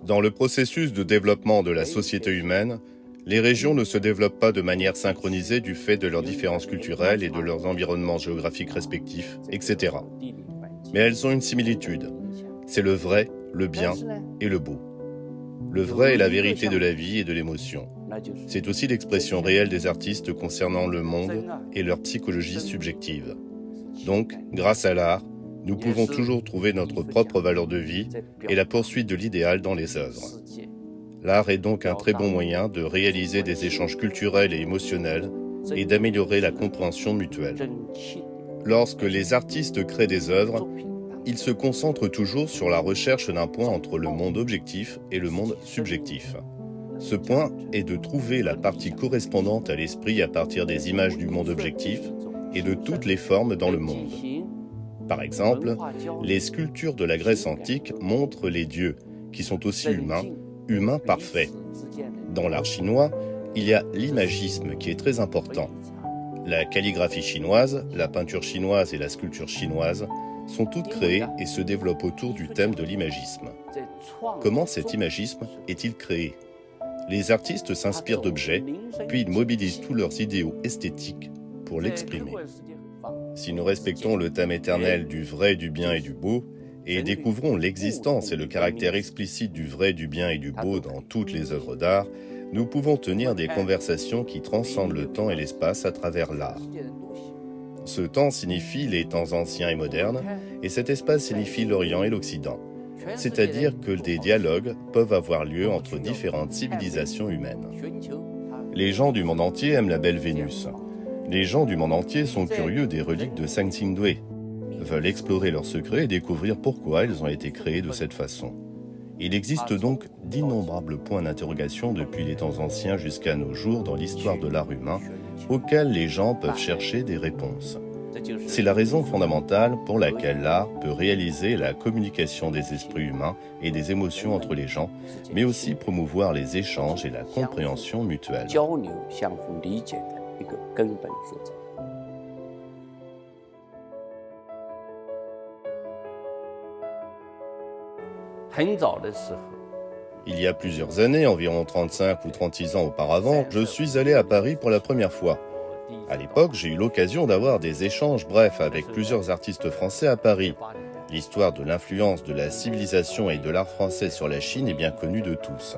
Dans le processus de développement de la société humaine, les régions ne se développent pas de manière synchronisée du fait de leurs différences culturelles et de leurs environnements géographiques respectifs, etc. Mais elles ont une similitude. C'est le vrai, le bien et le beau. Le vrai est la vérité de la vie et de l'émotion. C'est aussi l'expression réelle des artistes concernant le monde et leur psychologie subjective. Donc, grâce à l'art, nous pouvons toujours trouver notre propre valeur de vie et la poursuite de l'idéal dans les œuvres. L'art est donc un très bon moyen de réaliser des échanges culturels et émotionnels et d'améliorer la compréhension mutuelle. Lorsque les artistes créent des œuvres, ils se concentrent toujours sur la recherche d'un point entre le monde objectif et le monde subjectif. Ce point est de trouver la partie correspondante à l'esprit à partir des images du monde objectif et de toutes les formes dans le monde. Par exemple, les sculptures de la Grèce antique montrent les dieux, qui sont aussi humains, humains parfaits. Dans l'art chinois, il y a l'imagisme qui est très important. La calligraphie chinoise, la peinture chinoise et la sculpture chinoise sont toutes créées et se développent autour du thème de l'imagisme. Comment cet imagisme est-il créé ? Les artistes s'inspirent d'objets, puis ils mobilisent tous leurs idéaux esthétiques pour l'exprimer. Si nous respectons le thème éternel du vrai, du bien et du beau, et découvrons l'existence et le caractère explicite du vrai, du bien et du beau dans toutes les œuvres d'art, nous pouvons tenir des conversations qui transcendent le temps et l'espace à travers l'art. Ce temps signifie les temps anciens et modernes, et cet espace signifie l'Orient et l'Occident. C'est-à-dire que des dialogues peuvent avoir lieu entre différentes civilisations humaines. Les gens du monde entier aiment la belle Vénus. Les gens du monde entier sont curieux des reliques de Sanxingdui, veulent explorer leurs secrets et découvrir pourquoi elles ont été créées de cette façon. Il existe donc d'innombrables points d'interrogation depuis les temps anciens jusqu'à nos jours dans l'histoire de l'art humain, auxquels les gens peuvent chercher des réponses. C'est la raison fondamentale pour laquelle l'art peut réaliser la communication des esprits humains et des émotions entre les gens, mais aussi promouvoir les échanges et la compréhension mutuelle. Il y a plusieurs années, environ 35 ou 36 ans auparavant, je suis allé à Paris pour la première fois. À l'époque, j'ai eu l'occasion d'avoir des échanges brefs avec plusieurs artistes français à Paris. L'histoire de l'influence de la civilisation et de l'art français sur la Chine est bien connue de tous.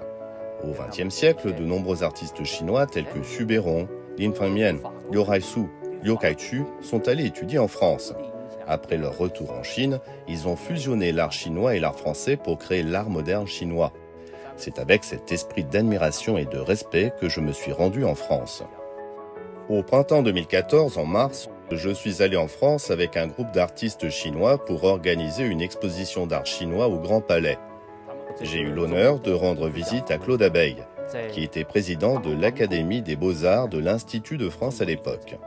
Au XXe siècle, de nombreux artistes chinois tels que Xu Beirong, Lin Fengmian, Liu Haisu, Liu Kaichu sont allés étudier en France. Après leur retour en Chine, ils ont fusionné l'art chinois et l'art français pour créer l'art moderne chinois. C'est avec cet esprit d'admiration et de respect que je me suis rendu en France. Au printemps 2014, en mars, je suis allé en France avec un groupe d'artistes chinois pour organiser une exposition d'art chinois au Grand Palais. J'ai eu l'honneur de rendre visite à Claude Abeille, qui était président de l'Académie des Beaux-Arts de l'Institut de France à l'époque.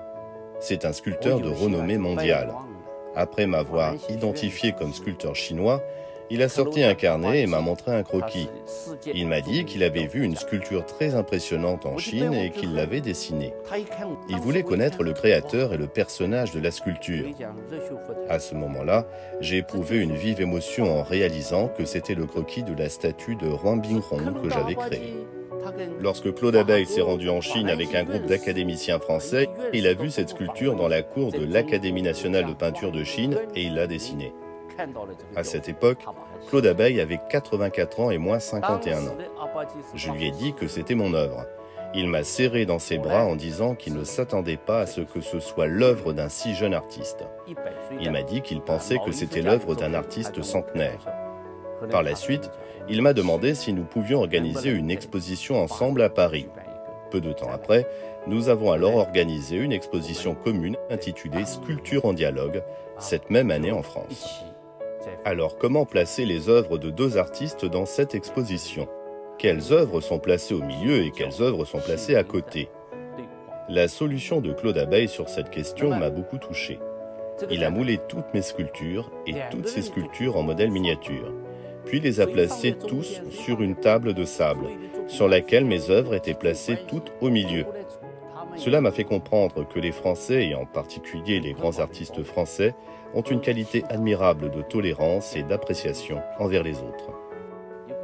C'est un sculpteur de renommée mondiale. Après m'avoir identifié comme sculpteur chinois, il a sorti un carnet et m'a montré un croquis. Il m'a dit qu'il avait vu une sculpture très impressionnante en Chine et qu'il l'avait dessinée. Il voulait connaître le créateur et le personnage de la sculpture. À ce moment-là, j'ai éprouvé une vive émotion en réalisant que c'était le croquis de la statue de Huang Binghong que j'avais créée. Lorsque Claude Abeille s'est rendu en Chine avec un groupe d'académiciens français, il a vu cette sculpture dans la cour de l'Académie nationale de peinture de Chine et il l'a dessinée. À cette époque, Claude Abeille avait 84 ans et moi 51 ans. Je lui ai dit que c'était mon œuvre. Il m'a serré dans ses bras en disant qu'il ne s'attendait pas à ce que ce soit l'œuvre d'un si jeune artiste. Il m'a dit qu'il pensait que c'était l'œuvre d'un artiste centenaire. Par la suite, il m'a demandé si nous pouvions organiser une exposition ensemble à Paris. Peu de temps après, nous avons alors organisé une exposition commune intitulée « Sculpture en dialogue » cette même année en France. Alors, comment placer les œuvres de deux artistes dans cette exposition ? Quelles œuvres sont placées au milieu et quelles œuvres sont placées à côté ? La solution de Claude Abeille sur cette question m'a beaucoup touché. Il a moulé toutes mes sculptures et toutes ces sculptures en modèle miniature, puis les a placées tous sur une table de sable, sur laquelle mes œuvres étaient placées toutes au milieu. Cela m'a fait comprendre que les Français, et en particulier les grands artistes français, ont une qualité admirable de tolérance et d'appréciation envers les autres.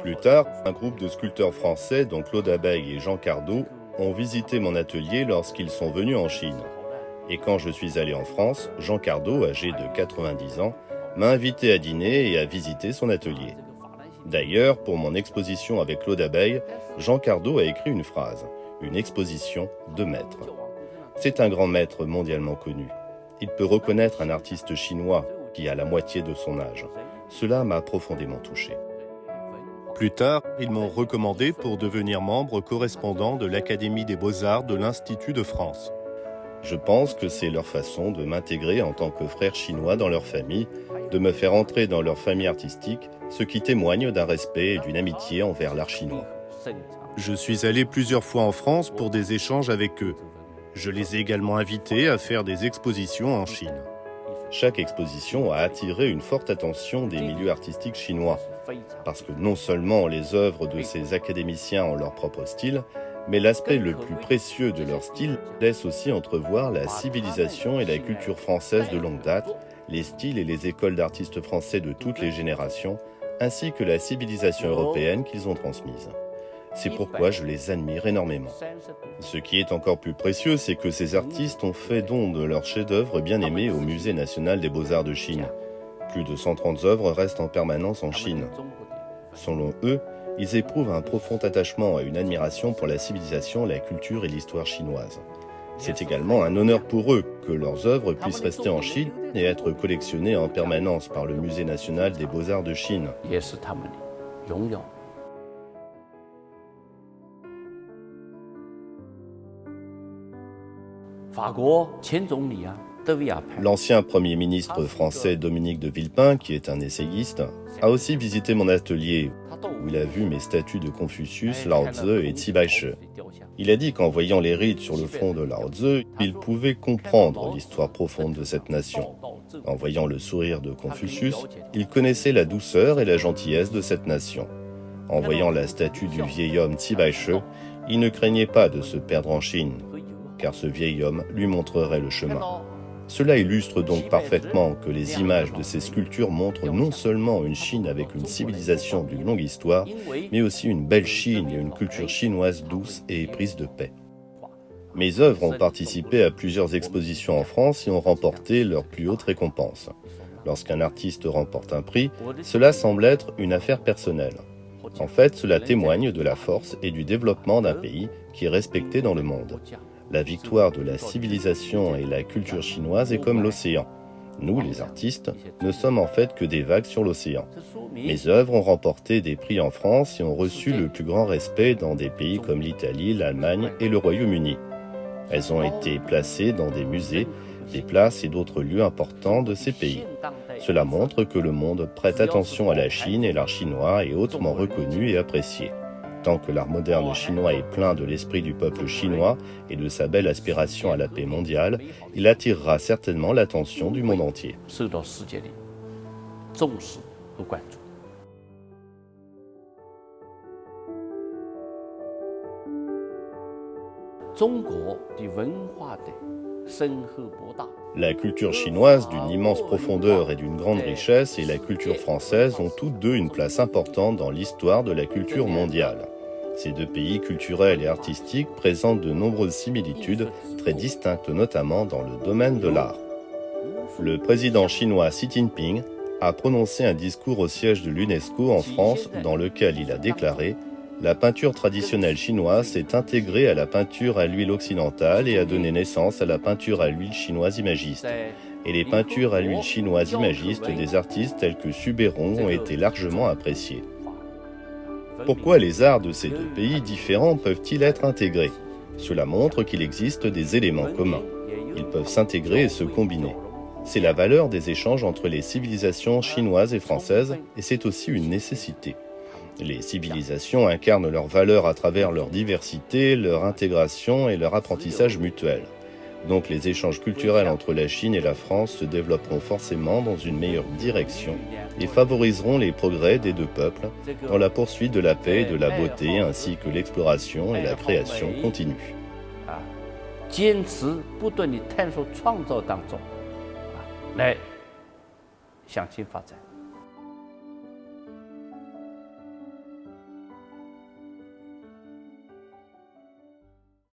Plus tard, un groupe de sculpteurs français, dont Claude Abeille et Jean Cardot, ont visité mon atelier lorsqu'ils sont venus en Chine. Et quand je suis allé en France, Jean Cardot, âgé de 90 ans, m'a invité à dîner et à visiter son atelier. D'ailleurs, pour mon exposition avec Claude Abeille, Jean Cardot a écrit une phrase, une exposition de maître. C'est un grand maître mondialement connu. Il peut reconnaître un artiste chinois qui a la moitié de son âge. Cela m'a profondément touché. Plus tard, ils m'ont recommandé pour devenir membre correspondant de l'Académie des Beaux-Arts de l'Institut de France. Je pense que c'est leur façon de m'intégrer en tant que frère chinois dans leur famille, de me faire entrer dans leur famille artistique, ce qui témoigne d'un respect et d'une amitié envers l'art chinois. Je suis allé plusieurs fois en France pour des échanges avec eux. Je les ai également invités à faire des expositions en Chine. Chaque exposition a attiré une forte attention des milieux artistiques chinois, parce que non seulement les œuvres de ces académiciens ont leur propre style, mais l'aspect le plus précieux de leur style laisse aussi entrevoir la civilisation et la culture française de longue date, les styles et les écoles d'artistes français de toutes les générations, ainsi que la civilisation européenne qu'ils ont transmise. C'est pourquoi je les admire énormément. Ce qui est encore plus précieux, c'est que ces artistes ont fait don de leurs chefs-d'œuvre bien-aimés au Musée national des beaux-arts de Chine. Plus de 130 œuvres restent en permanence en Chine. Selon eux, ils éprouvent un profond attachement et une admiration pour la civilisation, la culture et l'histoire chinoise. C'est également un honneur pour eux que leurs œuvres puissent rester en Chine et être collectionnées en permanence par le Musée national des beaux-arts de Chine. L'ancien Premier ministre français Dominique de Villepin, qui est un essayiste, a aussi visité mon atelier où il a vu mes statues de Confucius, Lao Tzu et Tsi Bai-she. Il a dit qu'en voyant les rides sur le front de Lao Tzu, il pouvait comprendre l'histoire profonde de cette nation. En voyant le sourire de Confucius, il connaissait la douceur et la gentillesse de cette nation. En voyant la statue du vieil homme Tsi Bai-she, il ne craignait pas de se perdre en Chine, car ce vieil homme lui montrerait le chemin. Cela illustre donc parfaitement que les images de ces sculptures montrent non seulement une Chine avec une civilisation d'une longue histoire, mais aussi une belle Chine et une culture chinoise douce et éprise de paix. Mes œuvres ont participé à plusieurs expositions en France et ont remporté leur plus haute récompense. Lorsqu'un artiste remporte un prix, cela semble être une affaire personnelle. En fait, cela témoigne de la force et du développement d'un pays qui est respecté dans le monde. La victoire de la civilisation et la culture chinoise est comme l'océan. Nous, les artistes, ne sommes en fait que des vagues sur l'océan. Mes œuvres ont remporté des prix en France et ont reçu le plus grand respect dans des pays comme l'Italie, l'Allemagne et le Royaume-Uni. Elles ont été placées dans des musées, des places et d'autres lieux importants de ces pays. Cela montre que le monde prête attention à la Chine et l'art chinois est hautement reconnu et apprécié. Tant que l'art moderne chinois est plein de l'esprit du peuple chinois et de sa belle aspiration à la paix mondiale, il attirera certainement l'attention du monde entier. La culture chinoise, d'une immense profondeur et d'une grande richesse, et la culture française ont toutes deux une place importante dans l'histoire de la culture mondiale. Ces deux pays culturels et artistiques présentent de nombreuses similitudes, très distinctes notamment dans le domaine de l'art. Le président chinois Xi Jinping a prononcé un discours au siège de l'UNESCO en France dans lequel il a déclaré « La peinture traditionnelle chinoise s'est intégrée à la peinture à l'huile occidentale et a donné naissance à la peinture à l'huile chinoise imagiste. Et les peintures à l'huile chinoise imagiste des artistes tels que Suberon ont été largement appréciées. » Pourquoi les arts de ces deux pays différents peuvent-ils être intégrés? Cela montre qu'il existe des éléments communs. Ils peuvent s'intégrer et se combiner. C'est la valeur des échanges entre les civilisations chinoises et françaises, et c'est aussi une nécessité. Les civilisations incarnent leurs valeurs à travers leur diversité, leur intégration et leur apprentissage mutuel. Donc les échanges culturels entre la Chine et la France se développeront forcément dans une meilleure direction et favoriseront les progrès des deux peuples dans la poursuite de la paix et de la beauté ainsi que l'exploration et la création continue. 坚持不断地探索创造当中来向前发展。